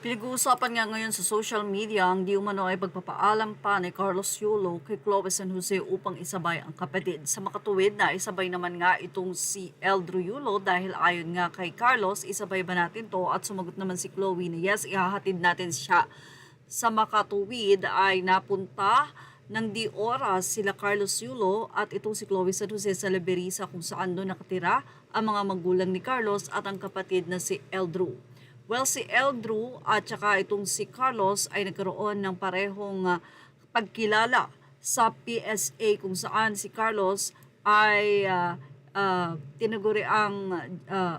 Pinag-uusapan nga ngayon sa social media ang di umano ay pagpapaalam pa ni Carlos Yulo kay Chloe San Jose upang isabay ang kapatid. Sa makatuwid na isabay naman nga itong si Eldro Yulo dahil ayon nga kay Carlos, isabay ba natin to at sumagot naman si Chloe na yes, ihahatid natin siya. Sa makatuwid ay napunta ng di oras sila Carlos Yulo at itong si Chloe San Jose sa Liberisa kung saan doon nakatira ang mga magulang ni Carlos at ang kapatid na si Eldro. Well, si Eldro at saka itong si Carlos ay nagkaroon ng parehong pagkilala sa PSA kung saan si Carlos ay tinaguri ang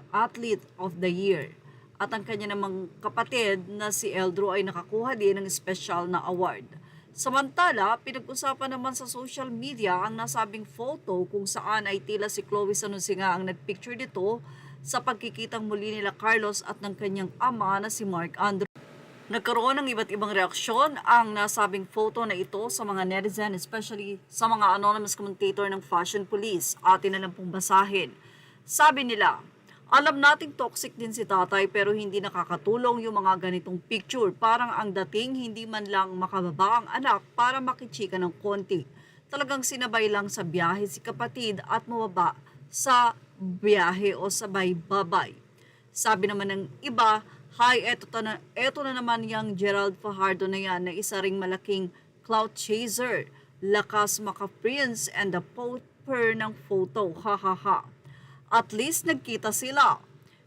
Athlete of the Year. At ang kanya namang kapatid na si Eldro ay nakakuha din ng special na award. Samantala, pinag-usapan naman sa social media ang nasabing photo kung saan ay tila si Chloe San Jose nga ang nagpicture dito sa pagkikitang muli nila Carlos at ng kanyang ama na si Mark Andrew. Nagkaroon ng iba't ibang reaksyon ang nasabing photo na ito sa mga netizen, especially sa mga anonymous commentator ng Fashion Police. Atin na lang pong basahin. Sabi nila, alam nating toxic din si tatay pero hindi nakakatulong yung mga ganitong picture. Parang ang dating hindi man lang makababa ang anak para makichika ng konti. Talagang sinabay lang sa biyahe si kapatid at mababa sa biyahe o sabay babay. Sabi naman ng iba, hi, eto na naman yung Gerald Fajardo na yan na isa ring malaking clout chaser. Lakas maka-prints and the popper ng photo, ha. At least nagkita sila.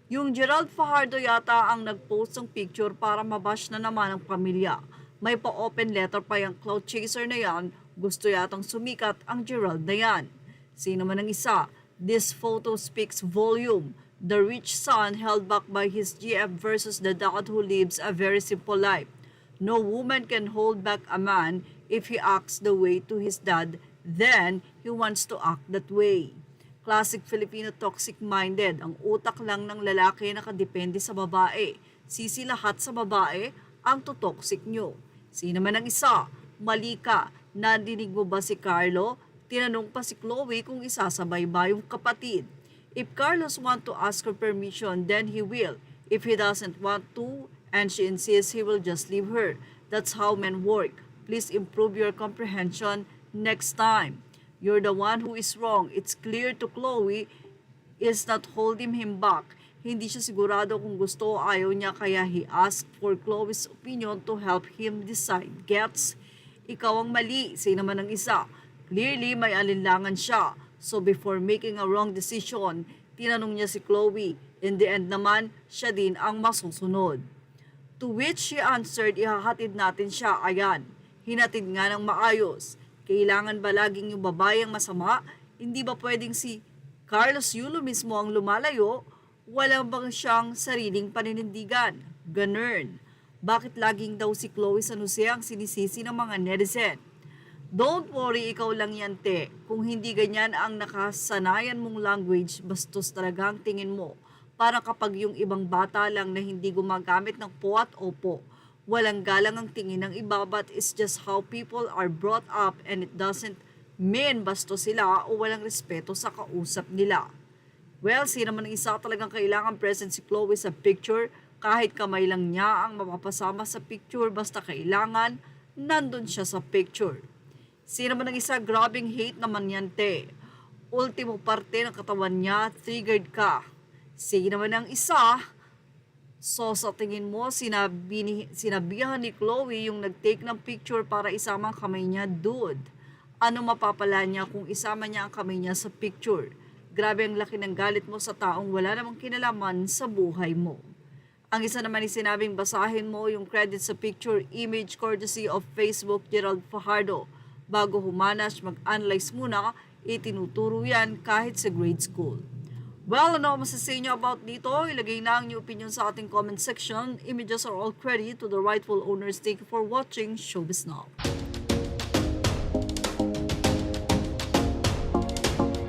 Yung Gerald Fajardo yata ang nag-post ng picture para mabash na naman ang pamilya. May pa-open letter pa yung clout chaser na yan, gusto yatang sumikat ang Gerald na yan. Sino man ang isa? This photo speaks volume. The rich son held back by his GF versus the dad who lives a very simple life. No woman can hold back a man if he acts the way to his dad, then he wants to act that way. Classic Filipino toxic-minded. Ang utak lang ng lalaki nakadepende sa babae. Sisi lahat sa babae ang totoxic nyo. Sino man ang isa? Mali ka. Nadinig mo ba si Carlo? Tinanong pa si Chloe kung isasabay ba yung kapatid. If Carlos want to ask her permission, then he will. If he doesn't want to, and she insists, he will just leave her. That's how men work. Please improve your comprehension next time. You're the one who is wrong. It's clear to Chloe is not holding him back. Hindi siya sigurado kung gusto o ayaw niya kaya he asked for Chloe's opinion to help him decide. Gets? Ikaw ang mali. Say naman ng isa. Clearly, may alinlangan siya. So before making a wrong decision, tinanong niya si Chloe. In the end naman, siya din ang masusunod. To which she answered, ihahatid natin siya. Ayan, hinatid nga ng maayos. Kailangan ba laging yung babae ang masama? Hindi ba pwedeng si Carlos Yulo mismo ang lumalayo? Wala bang siyang sariling paninindigan? Ganun. Bakit laging daw si Chloe San Jose ang sinisisi ng mga netizen? Don't worry, ikaw lang yan, te. Kung hindi ganyan ang nakasanayan mong language, bastos talaga ang tingin mo. Para kapag yung ibang bata lang na hindi gumagamit ng po at opo, walang galang ang tingin ng iba, but it's just how people are brought up and it doesn't mean bastos sila o walang respeto sa kausap nila. Well, sino man ang isa talagang kailangan present si Chloe sa picture, kahit kamay lang niya ang mapapasama sa picture, basta kailangan nandun siya sa picture. Sino man ang isa, grabing hate naman yan, te. Ultimo parte ng katawan niya, triggered ka. Sino man ang isa, so sa tingin mo, sinabihan ni Chloe yung nag-take ng picture para isama ang kamay niya, dude. Ano mapapala niya kung isama niya ang kamay niya sa picture? Grabe ang laki ng galit mo sa taong wala namang kinalaman sa buhay mo. Ang isa naman ay sinabing basahin mo yung credit sa picture, image courtesy of Facebook Gerald Fajardo. Bago humanas, mag-analyze muna, itinuturo yan kahit sa grade school. Well, ano masasabi nyo about dito? Ilagay na ang inyong opinion sa ating comment section. Images are all credit to the rightful owners. Thank you for watching Showbiz Now.